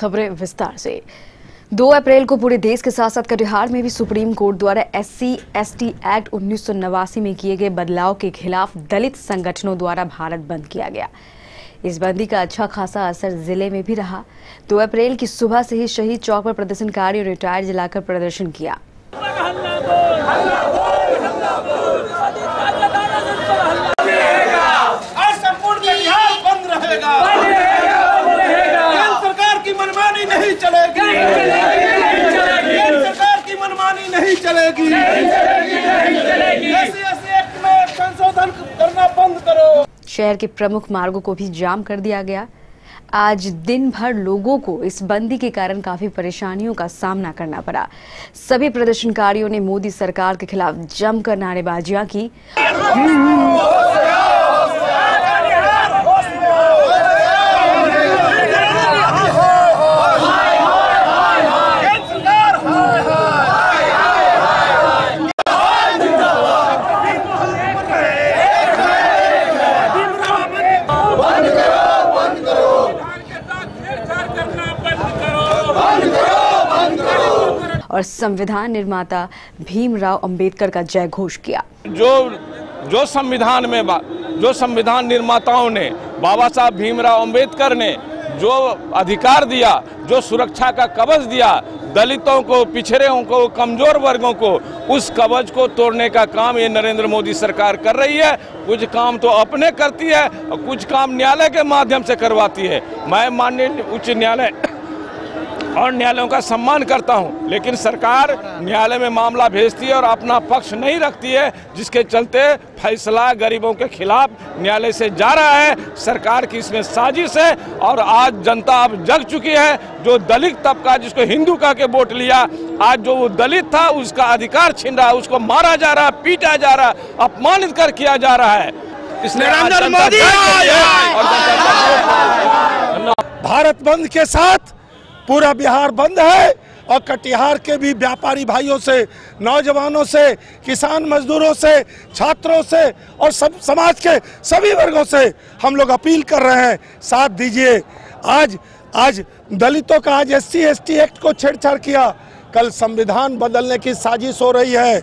खबरें विस्तार से। 2 अप्रैल को पूरे देश के साथ साथ कटिहार में भी सुप्रीम कोर्ट द्वारा SC/ST एक्ट 1989 में किए गए बदलाव के खिलाफ दलित संगठनों द्वारा भारत बंद किया गया। इस बंदी का अच्छा खासा असर जिले में भी रहा। 2 अप्रैल की सुबह से ही शहीद चौक पर प्रदर्शनकारियों ने टायर जलाकर प्रदर्शन किया। मनमानी नहीं चलेगी, सरकार की मनमानी नहीं चलेगी। SC/ST एक्ट में संशोधन करना बंद करो। शहर के प्रमुख मार्गों को भी जाम कर दिया गया। आज दिन भर लोगों को इस बंदी के कारण काफी परेशानियों का सामना करना पड़ा। सभी प्रदर्शनकारियों ने मोदी सरकार के खिलाफ जमकर नारेबाजियां की। और संविधान निर्माता भीमराव अंबेडकर का जय घोष किया। जो संविधान निर्माताओं ने, बाबा साहब भीमराव अंबेडकर ने जो अधिकार दिया, जो सुरक्षा का कवच दिया दलितों को, पिछड़ों को, कमजोर वर्गों को, उस कवच को तोड़ने का काम ये नरेंद्र मोदी सरकार कर रही है। कुछ काम तो अपने करती है और कुछ काम न्यायालय के माध्यम से करवाती है। मैं माननीय उच्च न्यायालय और न्यायालयों का सम्मान करता हूं, लेकिन सरकार न्यायालय में मामला भेजती है और अपना पक्ष नहीं रखती है, जिसके चलते फैसला गरीबों के खिलाफ न्यायालय से जा रहा है। सरकार की इसमें साजिश है और आज जनता अब जग चुकी है। जो दलित तबका, जिसको हिंदू कह के वोट लिया, आज जो वो दलित था उसका अधिकार छीन रहा है, उसको मारा जा रहा है, पीटा जा रहा है, अपमानित कर किया जा रहा है। इसलिए भारत बंद के साथ पूरा बिहार बंद है और कटिहार के भी व्यापारी भाइयों से, नौजवानों से, किसान मजदूरों से, छात्रों से और सब समाज के सभी वर्गों से हम लोग अपील कर रहे हैं, साथ दीजिए। आज दलितों का आज SC/ST एक्ट को छेड़छाड़ किया, कल संविधान बदलने की साजिश हो रही है।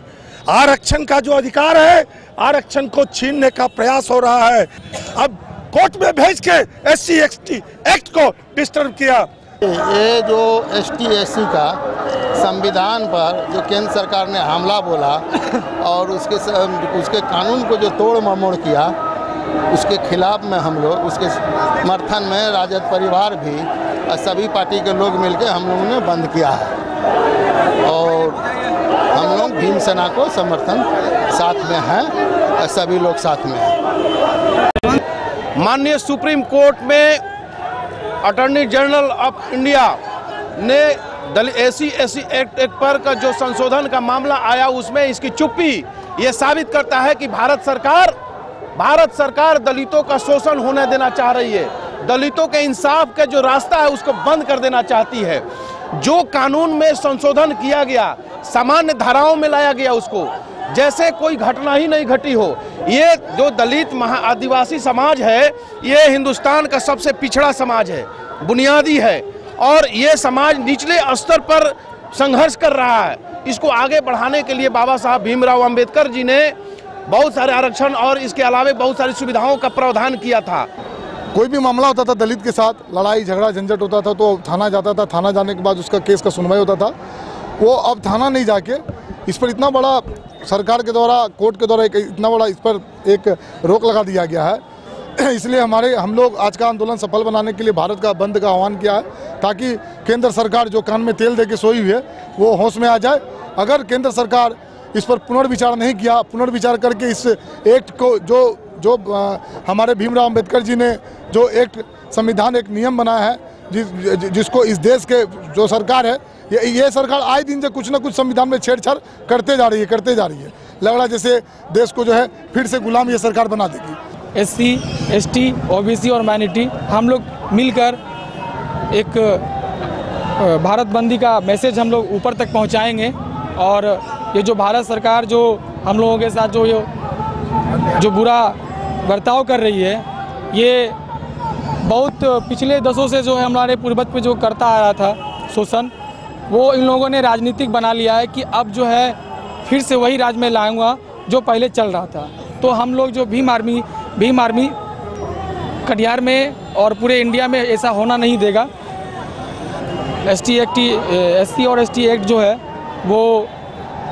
आरक्षण का जो अधिकार है, आरक्षण को छीनने का प्रयास हो रहा है। अब कोर्ट में भेज के SC/ST एक्ट को डिस्टर्ब किया। ये जो ST/SC का संविधान पर जो केंद्र सरकार ने हमला बोला और उसके कानून को जो तोड़ मरोड़ किया, उसके खिलाफ में हम लोग, उसके समर्थन में राजद परिवार भी और सभी पार्टी के लोग मिलकर हम लोगों ने बंद किया है और हम लोग भीम सेना को समर्थन साथ में हैं और सभी लोग साथ में हैं। माननीय सुप्रीम कोर्ट में अटॉर्नी जनरल ऑफ इंडिया ने SC/ST एक्ट पर का जो संशोधन का मामला आया, उसमें इसकी चुप्पी ये साबित करता है कि भारत सरकार दलितों का शोषण होने देना चाह रही है। दलितों के इंसाफ का जो रास्ता है उसको बंद कर देना चाहती है। जो कानून में संशोधन किया गया, सामान्य धाराओं में लाया गया, उसको जैसे कोई घटना ही नहीं घटी हो। ये जो दलित आदिवासी समाज है, ये हिंदुस्तान का सबसे पिछड़ा समाज है, बुनियादी है और ये समाज निचले स्तर पर संघर्ष कर रहा है। इसको आगे बढ़ाने के लिए बाबा साहब भीमराव अंबेडकर जी ने बहुत सारे आरक्षण और इसके अलावा बहुत सारी सुविधाओं का प्रावधान किया था। कोई भी मामला होता था दलित के साथ, लड़ाई झगड़ा झंझट होता था तो थाना जाता था, थाना जाने के बाद उसका केस का सुनवाई होता था। वो अब थाना नहीं जाके इस पर इतना बड़ा सरकार के द्वारा, कोर्ट के द्वारा इतना बड़ा इस पर एक रोक लगा दिया गया है। इसलिए हम लोग आज का आंदोलन सफल बनाने के लिए भारत का बंद का आह्वान किया है, ताकि केंद्र सरकार जो कान में तेल दे के सोई हुई है वो होश में आ जाए। अगर केंद्र सरकार इस पर पुनर्विचार नहीं किया, पुनर्विचार करके इस एक्ट को जो हमारे भीमराव अंबेडकर जी ने जो एक्ट संविधान एक नियम बनाया है, जिसको इस देश के जो सरकार है, ये सरकार आए दिन से कुछ ना कुछ संविधान में छेड़छाड़ करते जा रही है। लग रहा जैसे देश को जो है फिर से गुलाम ये सरकार बना देगी। SC/ST, OBC और माइनॉरिटी हम लोग मिलकर एक भारत बंदी का मैसेज हम लोग ऊपर तक पहुंचाएंगे और ये जो भारत सरकार जो हम लोगों के साथ जो बुरा बर्ताव कर रही है, ये बहुत पिछले दशों से जो है हमारे पूर्वज पे जो करता आ रहा था शोषण, वो इन लोगों ने राजनीतिक बना लिया है कि अब जो है फिर से वही राज में लाऊंगा जो पहले चल रहा था। तो हम लोग जो भीम आर्मी कटिहार में और पूरे इंडिया में ऐसा होना नहीं देगा। SC और ST एक्ट जो है वो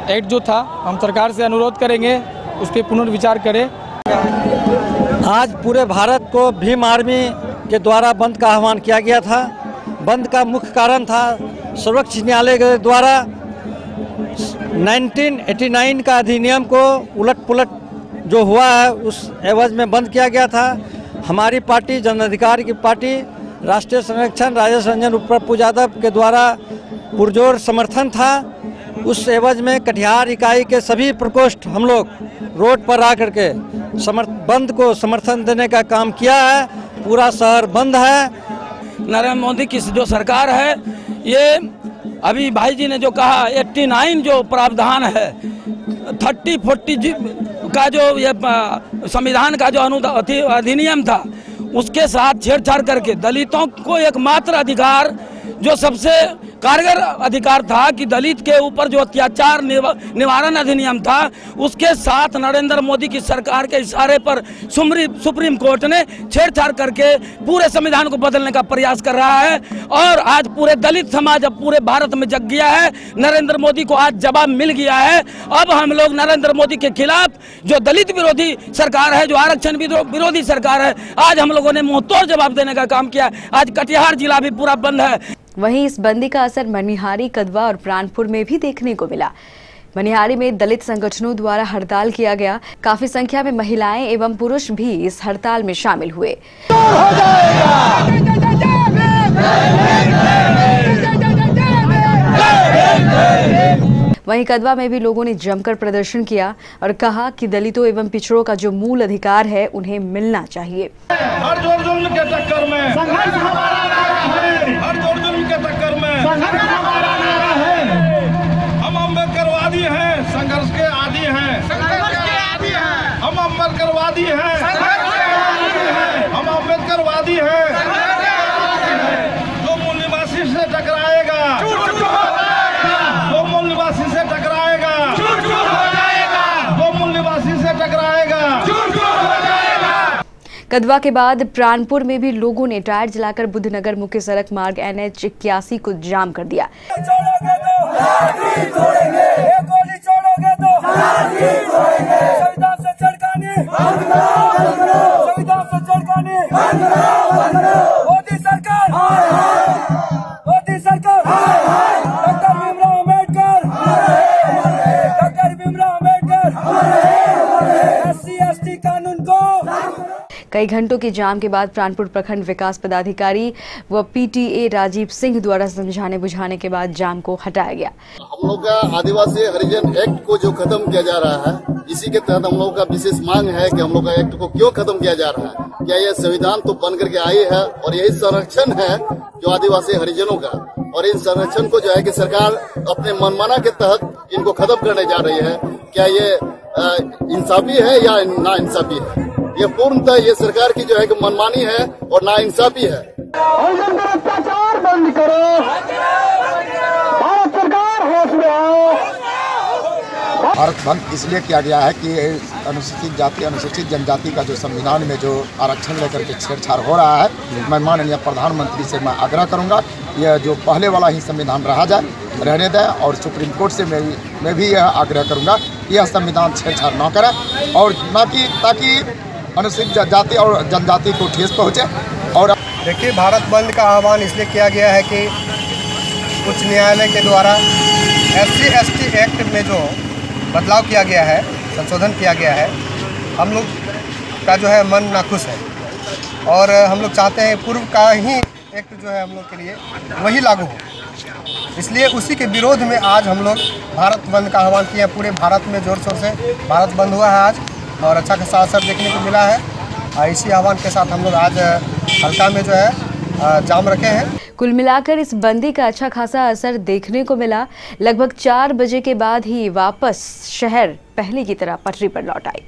एक्ट जो था, हम सरकार से अनुरोध करेंगे उस पर पुनर्विचार करें। आज पूरे भारत को भीम आर्मी के द्वारा बंद का आह्वान किया गया था। बंद का मुख्य कारण था सर्वोच्च न्यायालय के द्वारा 1989 का अधिनियम को उलट-पुलट जो हुआ है उस एवज में बंद किया गया था। हमारी पार्टी जन अधिकार की पार्टी राष्ट्रीय संरक्षण राजेश रंजन उप्र यादव के द्वारा पुरजोर समर्थन था। उस एवज में कटिहार इकाई के सभी प्रकोष्ठ हम लोग रोड पर आकर के बंद को समर्थन देने का काम किया है। पूरा शहर बंद है। नरेंद्र मोदी की जो सरकार है, ये अभी भाई जी ने जो कहा 89 जो प्रावधान है 30-40 का जो ये संविधान का जो अधिनियम था उसके साथ छेड़छाड़ करके दलितों को एकमात्र अधिकार जो सबसे कारगर अधिकार था कि दलित के ऊपर जो अत्याचार निवारण अधिनियम था उसके साथ नरेंद्र मोदी की सरकार के इशारे पर सुप्रीम कोर्ट ने छेड़छाड़ करके पूरे संविधान को बदलने का प्रयास कर रहा है। और आज पूरे दलित समाज अब पूरे भारत में जग गया है। नरेंद्र मोदी को आज जवाब मिल गया है। अब हम लोग नरेंद्र मोदी के खिलाफ जो दलित विरोधी सरकार है, जो आरक्षण विरोधी सरकार है, आज हम लोगों ने मुंहतोड़ जवाब देने का काम किया। आज कटिहार जिला भी पूरा बंद है। वहीं इस बंदी का असर मनिहारी, कदवा और प्राणपुर में भी देखने को मिला। मनिहारी में दलित संगठनों द्वारा हड़ताल किया गया। काफी संख्या में महिलाएं एवं पुरुष भी इस हड़ताल में शामिल हुए। वहीं कदवा में भी लोगों ने जमकर प्रदर्शन किया और कहा कि दलितों एवं पिछड़ों का जो मूल अधिकार है उन्हें मिलना चाहिए। हर जोर जुल्म के टक्कर में संघर्ष हमारा नारा है। हर जोर जुल्म के टक्कर में संघर्ष हमारा नारा है। हम अम्बेडकरवादी हैं, संघर्ष के आदी हैं। हम अम्बेडकरवादी हैं, हम अम्बेडकरवादी हैं। जो मूल निवासी से टकराएगा, जो मूल निवासी से टकराएगा, जो मूल निवासी से टकराएगा। कदवा के बाद प्राणपुर में भी लोगों ने टायर जलाकर बुद्धनगर मुख्य सड़क मार्ग NH 81 को जाम कर दिया। कई घंटों के जाम के बाद प्राणपुर प्रखंड विकास पदाधिकारी व PTA राजीव सिंह द्वारा समझाने बुझाने के बाद जाम को हटाया गया। हम लोग का आदिवासी हरिजन एक्ट को जो खत्म किया जा रहा है, इसी के तहत हम लोग का विशेष मांग है कि हम लोग का एक्ट को क्यों खत्म किया जा रहा है। क्या यह संविधान तो बन करके आई है और यही संरक्षण है जो आदिवासी हरिजनों का, और इन संरक्षण को जो है कि सरकार अपने मनमाना के तहत इनको खत्म करने जा रही है। क्या ये इंसाफी है या ना इंसाफी है? ये पूर्णतः ये सरकार की जो है कि मनमानी है और नाइंसाफी है। अत्याचार बंद करो, भारत सरकार होश में आओ। भारत बंद इसलिए किया गया है कि अनुसूचित जाति अनुसूचित जनजाति का जो संविधान में जो आरक्षण लेकर के छेड़छाड़ हो रहा है, मैं माननीय प्रधानमंत्री से मैं आग्रह करूंगा यह जो पहले वाला ही संविधान रहने दें, और सुप्रीम कोर्ट से मैं भी यह आग्रह करूंगा कि यह संविधान छेड़छाड़ न करें और न कि ताकि अनुसूचित जाति और जनजाति को ठेस पहुँचे। और देखिए, भारत बंद का आह्वान इसलिए किया गया है कि उच्च न्यायालय के द्वारा SC/ST एक्ट में जो बदलाव किया गया है, संशोधन किया गया है, हम लोग का जो है मन नाखुश है और हम लोग चाहते हैं पूर्व का ही एक्ट जो है हम लोग के लिए वही लागू हो। इसलिए उसी के विरोध में आज हम लोग भारत बंद का आह्वान किया। पूरे भारत में जोर शोर से भारत बंद हुआ है आज और अच्छा खासा असर देखने को मिला है। इसी आह्वान के साथ हम लोग आज हल्का में जो है जाम रखे हैं। कुल मिलाकर इस बंदी का अच्छा खासा असर देखने को मिला। लगभग 4 बजे के बाद ही वापस शहर पहले की तरह पटरी पर लौट आई।